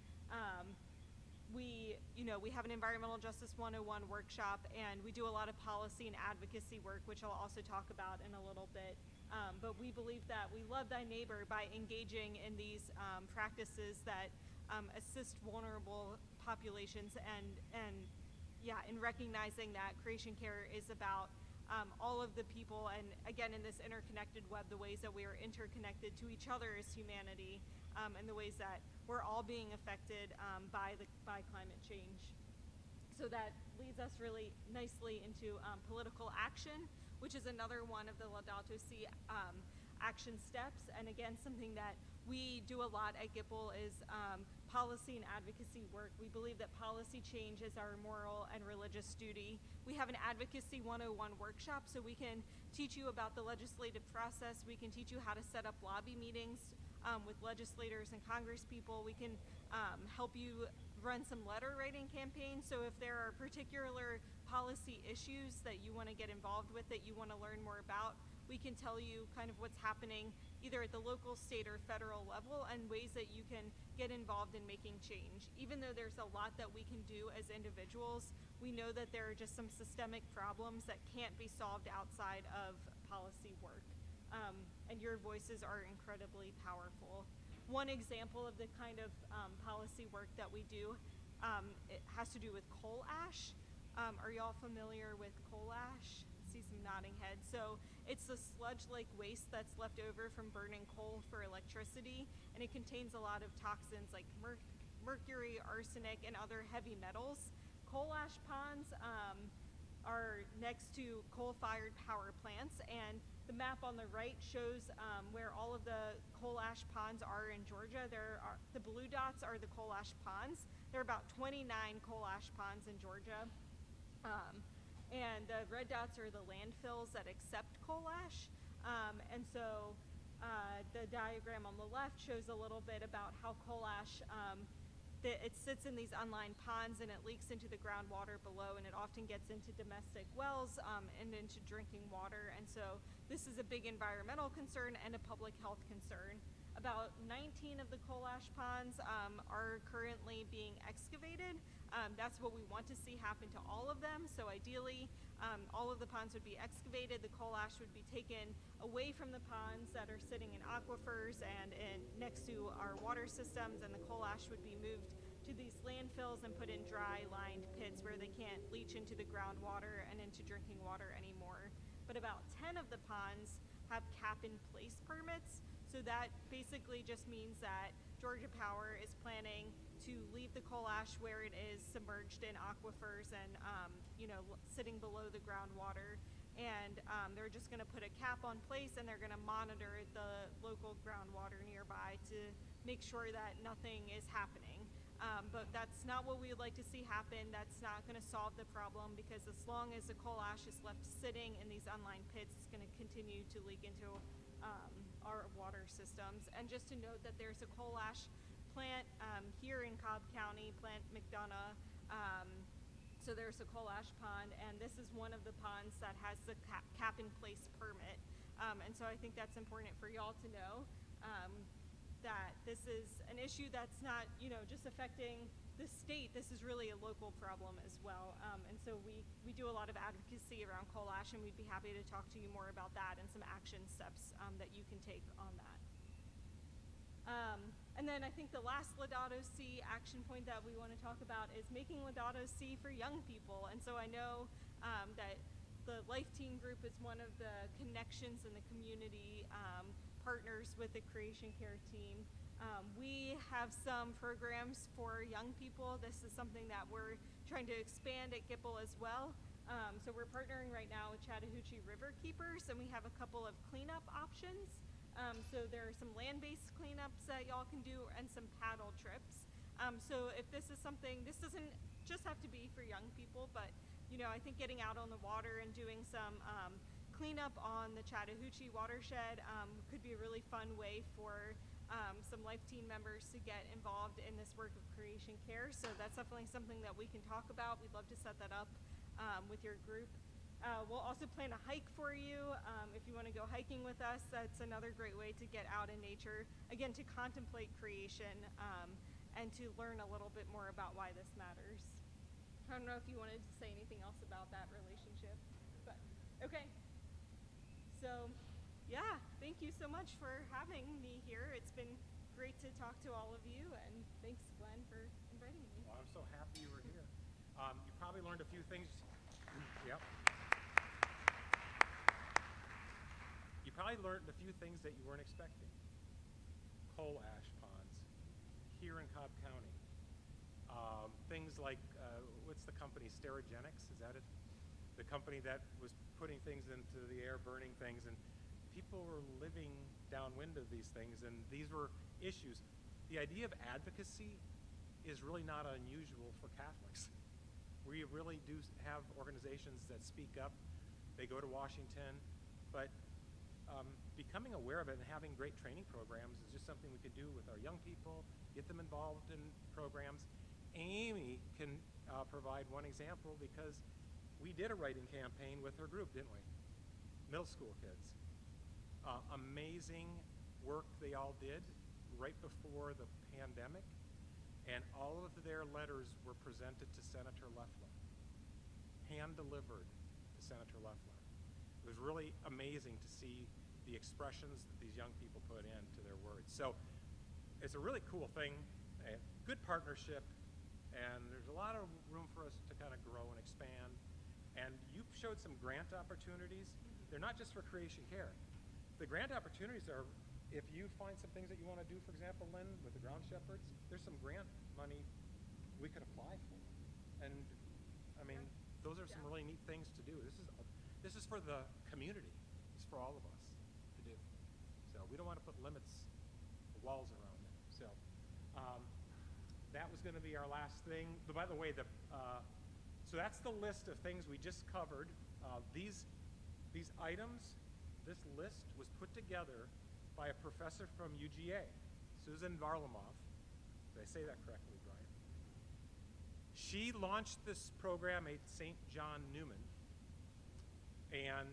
We have an Environmental Justice 101 workshop, and we do a lot of policy and advocacy work, which I'll also talk about in a little bit. But we believe that we love thy neighbor by engaging in these practices that assist vulnerable populations and in recognizing that creation care is about all of the people, and again, in this interconnected web, the ways that we are interconnected to each other as humanity, and the ways that we're all being affected by climate change. So that leads us really nicely into political action, which is another one of the Laudato Si action steps. And again, something that we do a lot at GIPL is policy and advocacy work. We believe that policy change is our moral and religious duty. We have an Advocacy 101 workshop, so we can teach you about the legislative process. We can teach you how to set up lobby meetings with legislators and congresspeople. We can help you run some letter writing campaigns. So if there are particular policy issues that you want to get involved with, that you want to learn more about, we can tell you kind of what's happening either at the local, state, or federal level, and ways that you can get involved in making change. Even though there's a lot that we can do as individuals, we know that there are just some systemic problems that can't be solved outside of policy work. And your voices are incredibly powerful. One example of the kind of policy work that we do, it has to do with coal ash. Are y'all familiar with coal ash? See some nodding heads. So it's the sludge-like waste that's left over from burning coal for electricity, and it contains a lot of toxins like mercury, arsenic, and other heavy metals. Coal ash ponds are next to coal-fired power plants, and the map on the right shows where all of the coal ash ponds are in Georgia. The blue dots are the coal ash ponds. There are about 29 coal ash ponds in Georgia. And the red dots are the landfills that accept coal ash. And so the diagram on the left shows a little bit about how coal ash, it sits in these unlined ponds and it leaks into the groundwater below, and it often gets into domestic wells and into drinking water. And so this is a big environmental concern and a public health concern. About 19 of the coal ash ponds are currently being excavated. That's what we want to see happen to all of them. So ideally, all of the ponds would be excavated. The coal ash would be taken away from the ponds that are sitting in aquifers and next to our water systems, and the coal ash would be moved to these landfills and put in dry lined pits where they can't leach into the groundwater and into drinking water anymore. But about 10 of the ponds have cap-in-place permits. So that basically just means that Georgia Power is planning to leave the coal ash where it is submerged in aquifers and sitting below the groundwater, and they're just going to put a cap on place, and they're going to monitor the local groundwater nearby to make sure that nothing is happening. But that's not what we would like to see happen. That's not going to solve the problem, because as long as the coal ash is left sitting in these unlined pits, it's going to continue to leak into our water systems. And just to note that there's a coal ash plant here in Cobb County, Plant McDonough. So there's a coal ash pond, and this is one of the ponds that has the cap-in-place permit. And so I think that's important for y'all to know, that this is an issue that's not, just affecting the state. This is really a local problem as well. And so we do a lot of advocacy around coal ash, and we'd be happy to talk to you more about that and some action steps that you can take on that. And then I think the last Laudato Si action point that we want to talk about is making Laudato Si for young people. And so I know that the Life Teen group is one of the connections in the community partners with the Creation Care team. We have some programs for young people. This is something that we're trying to expand at Gipple as well. So we're partnering right now with Chattahoochee River Keepers, and we have a couple of cleanup options. So there are some land-based cleanups that y'all can do and some paddle trips. So if this is something, this doesn't just have to be for young people, but I think getting out on the water and doing some cleanup on the Chattahoochee watershed could be a really fun way for some Life Team members to get involved in this work of Creation Care. So that's definitely something that we can talk about. We'd love to set that up with your group. We'll also plan a hike for you. If you want to go hiking with us, that's another great way to get out in nature, again, to contemplate creation and to learn a little bit more about why this matters. I don't know if you wanted to say anything else about that relationship, but okay. So yeah, thank you so much for having me here. It's been great to talk to all of you, and thanks, Glenn, for inviting me. Well, I'm so happy you were here. You probably learned a few things. Yep. You probably learned a few things that you weren't expecting. Coal ash ponds here in Cobb County. Things like, what's the company, Sterigenics, is that it? The company that was putting things into the air, burning things, and people were living downwind of these things, and these were issues. The idea of advocacy is really not unusual for Catholics. We really do have organizations that speak up. They go to Washington, but becoming aware of it and having great training programs is just something we could do with our young people, get them involved in programs. Amy can provide one example because we did a writing campaign with her group, didn't we? Middle school kids. Amazing work they all did right before the pandemic, and all of their letters were presented to Senator Loeffler, hand-delivered to Senator Loeffler. It was really amazing to see the expressions that these young people put into their words. So it's a really cool thing, a good partnership, and there's a lot of room for us to kind of grow and expand. And you showed some grant opportunities. They're not just for Creation Care. The grant opportunities are, if you find some things that you want to do, for example, Lynn, with the ground shepherds, there's some grant money we could apply for. And I mean, those are some really neat things to do. This is for the community. It's for all of us to do. So we don't want to put limits, walls around it. So that was going to be our last thing. But by the way, so that's the list of things we just covered. These items, this list was put together by a professor from UGA, Susan Varlamov. Did I say that correctly, Brian? She launched this program at St. John Newman, and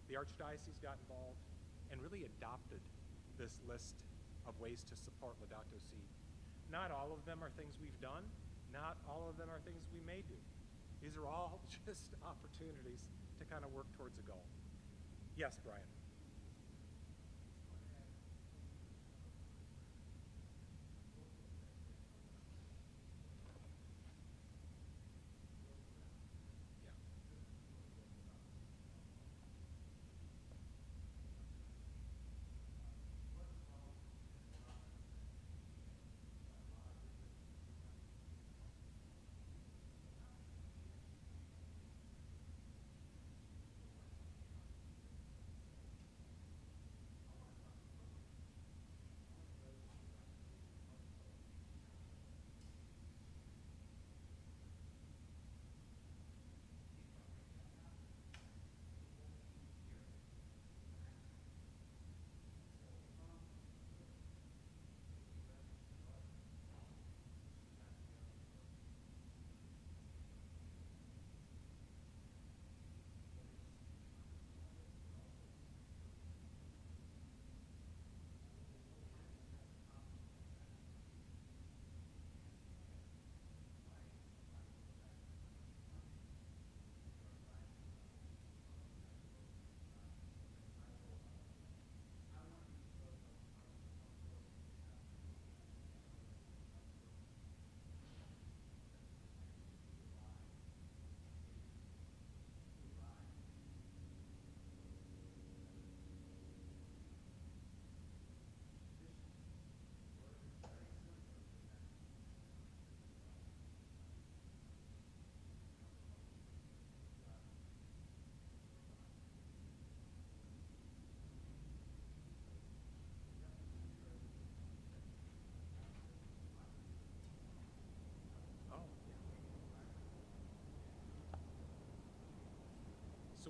the Archdiocese got involved and really adopted this list of ways to support Laudato Si. Not all of them are things we've done. Not all of them are things we may do. These are all just opportunities to kind of work towards a goal. Yes, Brian.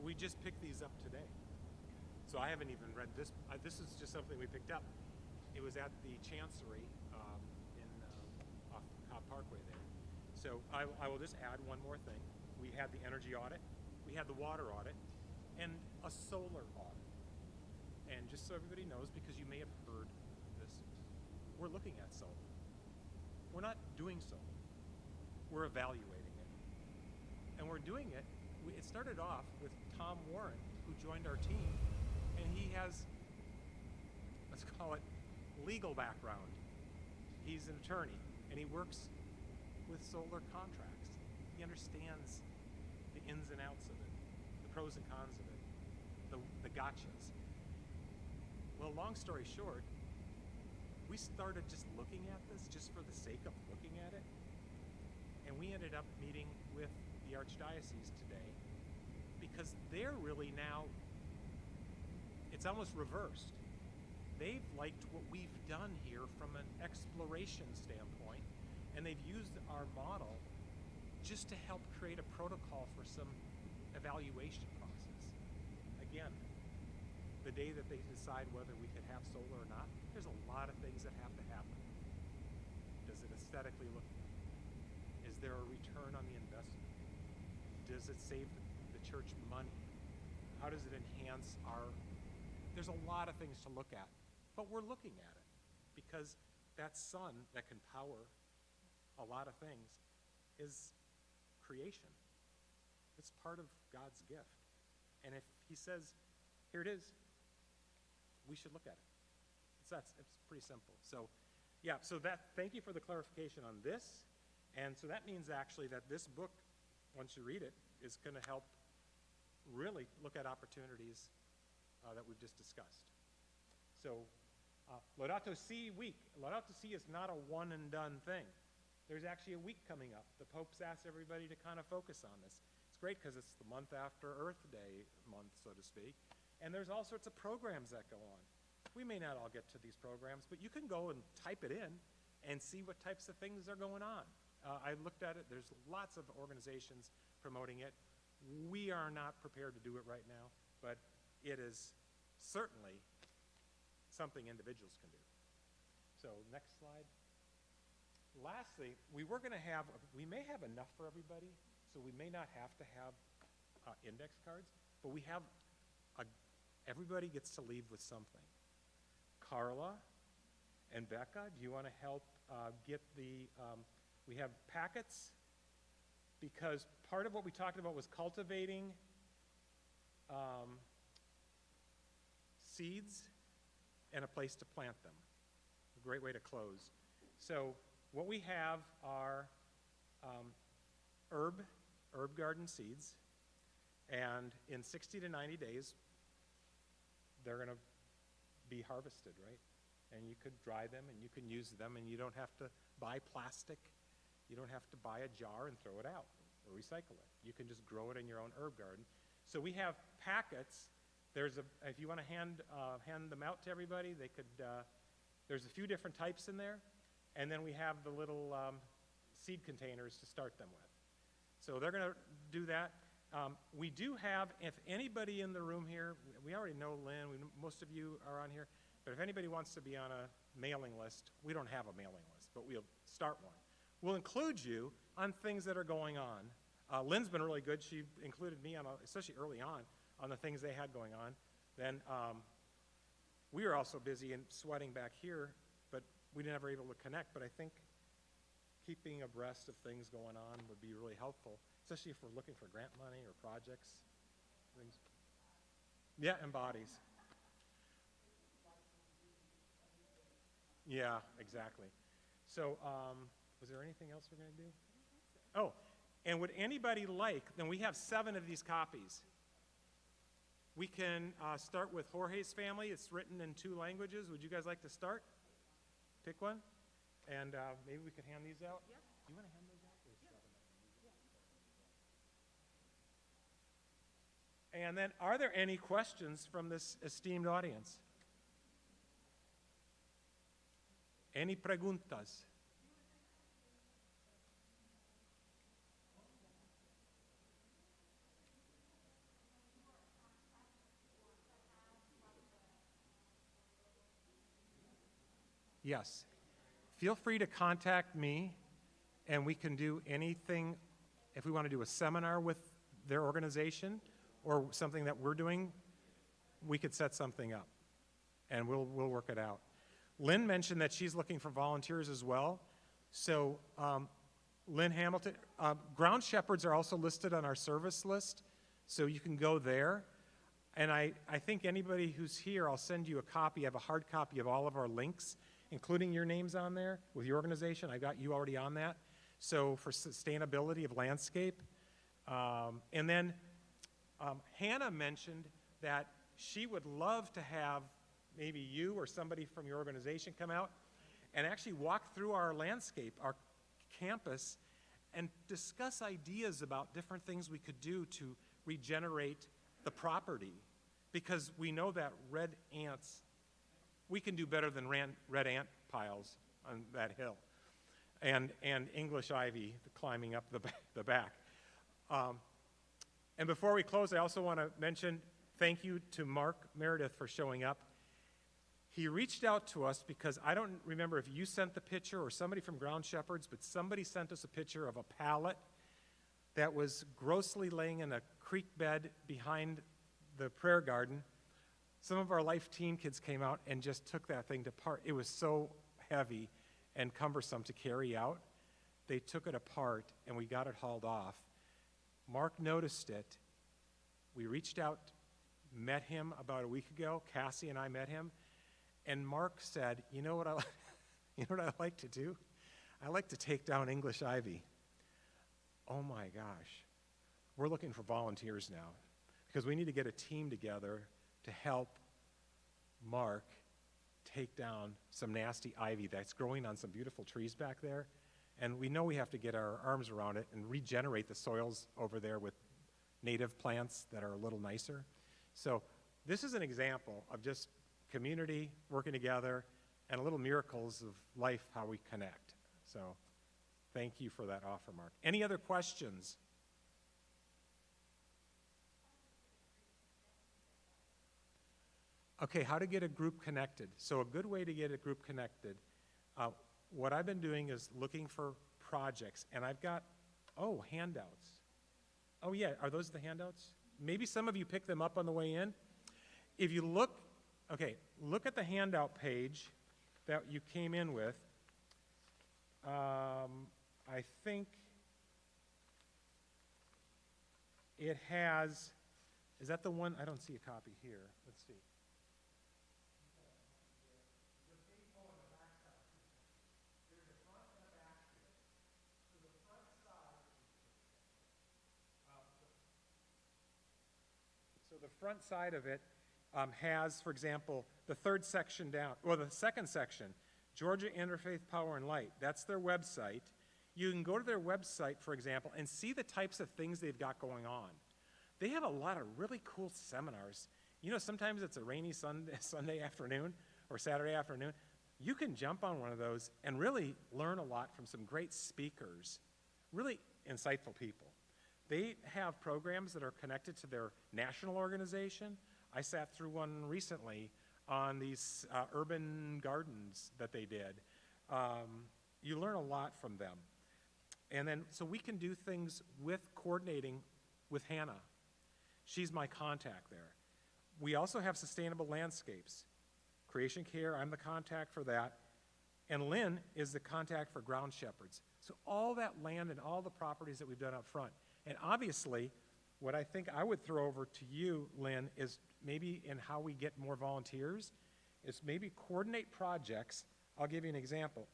we just picked these up today. So I haven't even read this. This is just something we picked up. It was at the Chancery off Cobb Parkway there. So I will just add one more thing. We had the energy audit, we had the water audit, and a solar audit. And just so everybody knows, because you may have heard this, we're looking at solar. We're not doing solar. We're evaluating it. And we're doing it, it started off with Tom Warren, who joined our team, and he has, let's call it, legal background. He's an attorney, and he works with solar contracts. He understands the ins and outs of it, the pros and cons of it, the gotchas. Well, long story short, we started just looking at this just for the sake of looking at it, and we ended up meeting with the Archdiocese today because they're really now, it's almost reversed. They've liked what we've done here from an exploration standpoint, and they've used our model just to help create a protocol for some evaluation process. Again, the day that they decide whether we can have solar or not, there's a lot of things that have to happen. Does it aesthetically look good? Is there a return on the investment? Does it save the church money? How does it enhance our... There's a lot of things to look at, but we're looking at it because that sun that can power a lot of things is creation. It's part of God's gift. And if he says, here it is, we should look at it. It's pretty simple. So, yeah, so thank you for the clarification on this. And so that means actually that this book, once you read it, is going to help really look at opportunities that we've just discussed. So, Laudato Si week. Laudato Si is not a one and done thing. There's actually a week coming up. The Pope's asked everybody to kind of focus on this. It's great because it's the month after Earth Day month, so to speak. And there's all sorts of programs that go on. We may not all get to these programs, but you can go and type it in and see what types of things are going on. I looked at it. There's lots of organizations promoting it. We are not prepared to do it right now, but it is certainly something individuals can do. So next slide. Lastly, we may have enough for everybody, so we may not have to have index cards, but we have, everybody gets to leave with something. Carla and Becca, do you want to help get we have packets, because part of what we talked about was cultivating seeds and a place to plant them. A great way to close. So what we have are herb garden seeds, and in 60 to 90 days, they're going to be harvested, right? And you could dry them and you can use them, and you don't have to buy plastic. You don't have to buy a jar and throw it out or recycle it. You can just grow it in your own herb garden. So we have packets. If you want to hand them out to everybody, they could, there's a few different types in there. And then we have the little seed containers to start them with. So they're going to do that. We do have, if anybody in the room here, we already know Lynn, most of you are on here, but if anybody wants to be on a mailing list, we don't have a mailing list, but we'll start one. We'll include you on things that are going on. Lynn's been really good. She included me on, especially early on the things they had going on. Then we were also busy and sweating back here, but we were never able to connect. But I think keeping abreast of things going on would be really helpful, especially if we're looking for grant money or projects. Things. Yeah, and bodies. Yeah, exactly. So was there anything else we're going to do? Oh, and would anybody like, then we have 7 of these copies. We can start with Jorge's family. It's written in 2 languages. Would you guys like to start? Pick one? And maybe we could hand these out? Yeah. Do you want to hand those out? There's 7 of them. And then, are there any questions from this esteemed audience? Any preguntas? Yes. Feel free to contact me, and we can do anything. If we want to do a seminar with their organization or something that we're doing, we could set something up, and we'll work it out. Lynn mentioned that she's looking for volunteers as well. So Lynn Hamilton, ground shepherds are also listed on our service list, so you can go there. And I think anybody who's here, I'll send you a copy. I have a hard copy of all of our links, including your names on there with your organization. I got you already on that. So for sustainability of landscape. And then Hannah mentioned that she would love to have maybe you or somebody from your organization come out and actually walk through our landscape, our campus, and discuss ideas about different things we could do to regenerate the property. Because we know that red ants, we can do better than red ant piles on that hill. And English ivy climbing up the back. And before we close, I also want to mention thank you to Mark Meredith for showing up. He reached out to us because I don't remember if you sent the picture or somebody from Ground Shepherds, but somebody sent us a picture of a pallet that was grossly laying in a creek bed behind the prayer garden. Some of our Life Teen kids came out and just took that thing apart. It was so heavy and cumbersome to carry out. They took it apart and we got it hauled off. Mark noticed it. We reached out, met him about a week ago. Cassie and I met him. And Mark said, you know what I like to do? I like to take down English ivy. Oh my gosh. We're looking for volunteers now because we need to get a team together to help Mark take down some nasty ivy that's growing on some beautiful trees back there. And we know we have to get our arms around it and regenerate the soils over there with native plants that are a little nicer. So this is an example of just community working together and a little miracles of life, how we connect. So thank you for that offer, Mark. Any other questions? Okay, how to get a group connected. So a good way to get a group connected, what I've been doing is looking for projects, and I've got, handouts. Oh yeah, are those the handouts? Maybe some of you picked them up on the way in. If you look at the handout page that you came in with. I think it has, is that the one? I don't see a copy here. Let's see. So the front side of it has, for example, the third section down, or the second section, Georgia Interfaith Power and Light. That's their website. You can go to their website, for example, and see the types of things they've got going on. They have a lot of really cool seminars. You know, sometimes it's a rainy Sunday afternoon or Saturday afternoon. You can jump on one of those and really learn a lot from some great speakers, really insightful people. They have programs that are connected to their national organization. I sat through one recently on these urban gardens that they did. You learn a lot from them. And then, so we can do things with coordinating with Hannah. She's my contact there. We also have Sustainable Landscapes. Creation Care, I'm the contact for that. And Lynn is the contact for Ground Shepherds. So all that land and all the properties that we've done up front. And obviously, what I think I would throw over to you, Lynn, is maybe in how we get more volunteers, is maybe coordinate projects. I'll give you an example.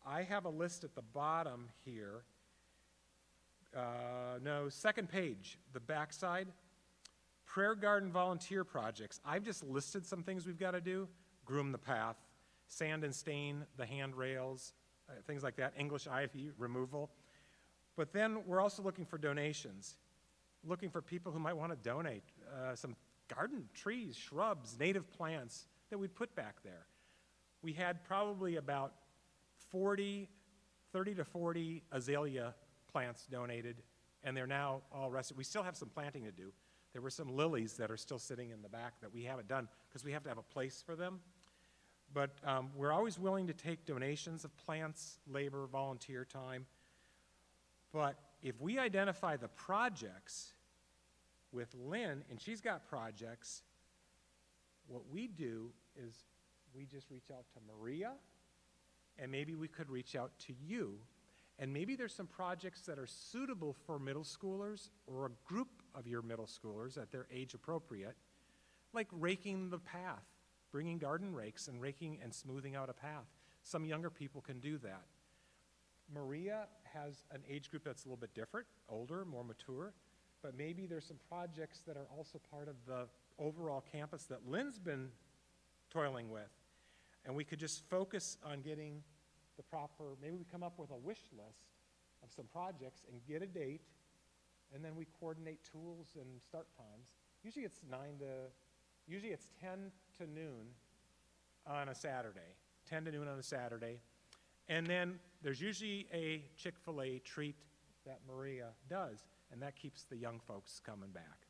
I have a list at the bottom here. Second page, the backside. Prayer Garden volunteer projects. I've just listed some things we've got to do. Groom the path, sand and stain the handrails, things like that, English ivy removal. But then we're also looking for donations, looking for people who might want to donate some garden trees, shrubs, native plants that we'd put back there. We had probably about 30 to 40 azalea plants donated, and they're now all rested. We still have some planting to do. There were some lilies that are still sitting in the back that we haven't done because we have to have a place for them. But we're always willing to take donations of plants, labor, volunteer time. But if we identify the projects with Lynn, and she's got projects, what we do is we just reach out to Maria, and maybe we could reach out to you. And maybe there's some projects that are suitable for middle schoolers or a group of your middle schoolers at their age appropriate, like raking the path, bringing garden rakes and raking and smoothing out a path. Some younger people can do that. Maria has an age group that's a little bit different, older, more mature, but maybe there's some projects that are also part of the overall campus that Lynn's been toiling with. And we could just focus on getting the proper, maybe we come up with a wish list of some projects and get a date, and then we coordinate tools and start times. Usually it's 10 to noon on a Saturday, 10 to noon on a Saturday. And then there's usually a Chick-fil-A treat that Maria does, and that keeps the young folks coming back.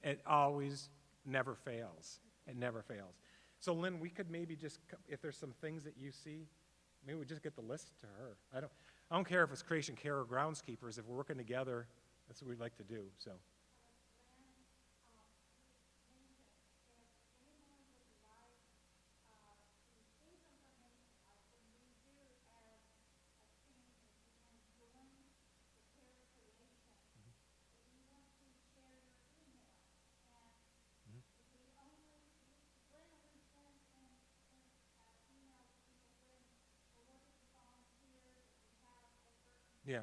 It always never fails. It never fails. So Lynn, we could maybe just, if there's some things that you see, maybe we just get the list to her. I don't care if it's Creation Care or groundskeepers. If we're working together, that's what we'd like to do. So. Yeah.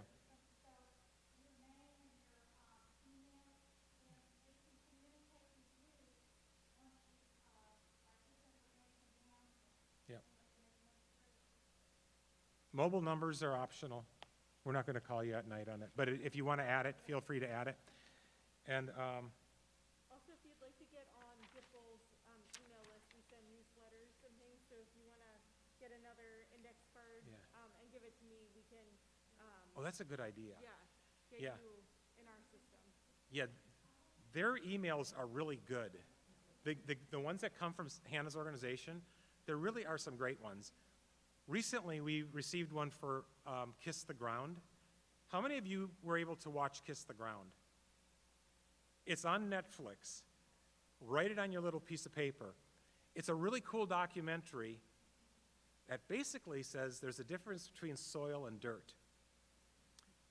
Yeah. Mobile numbers are optional. We're not going to call you at night on it, but if you want to add it, feel free to add it. And Also, if you'd like to get on Dipple's email list, we send newsletters and things, so if you want to get another index card and give it to me, we can oh, that's a good idea. get Yeah. you in our system. Yeah, their emails are really good. The ones that come from Hannah's organization, there really are some great ones. Recently, we received one for Kiss the Ground. How many of you were able to watch Kiss the Ground? It's on Netflix. Write it on your little piece of paper. It's a really cool documentary that basically says there's a difference between soil and dirt.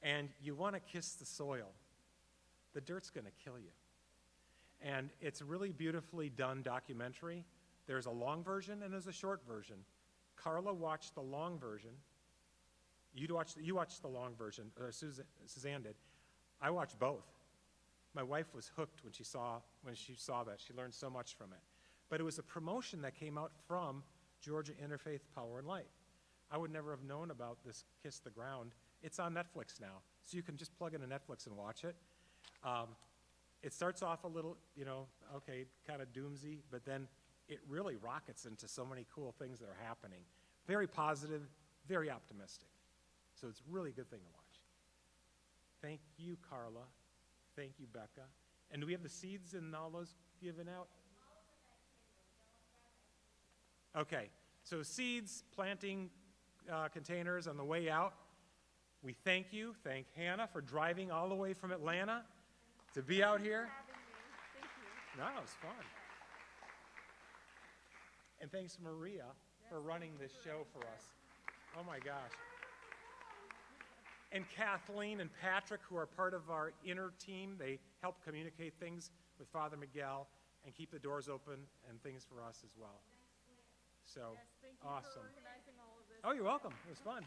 And you want to kiss the soil. The dirt's going to kill you. And it's a really beautifully done documentary. There's a long version and there's a short version. Carla watched the long version. You watched the long version, Suzanne did. I watched both. My wife was hooked when she saw that. She learned so much from it. But it was a promotion that came out from Georgia Interfaith Power and Light. I would never have known about this Kiss the Ground. It's on Netflix now, so you can just plug into Netflix and watch it. It starts off a little, okay, kind of doomsy, but then it really rockets into so many cool things that are happening. Very positive, very optimistic. So it's a really good thing to watch. Thank you, Carla. Thank you, Becca. And do we have the seeds and all those given out? Okay, so seeds, planting containers on the way out. We thank you. Thank Hannah for driving all the way from Atlanta to be out here. Thank you. No, it was fun. And thanks Maria for running this show for us. Oh my gosh. And Kathleen and Patrick, who are part of our inner team, they help communicate things with Father Miguel and keep the doors open and things for us as well. So, Yes, thank you awesome. for organizing all of this. Oh, you're welcome. It was fun.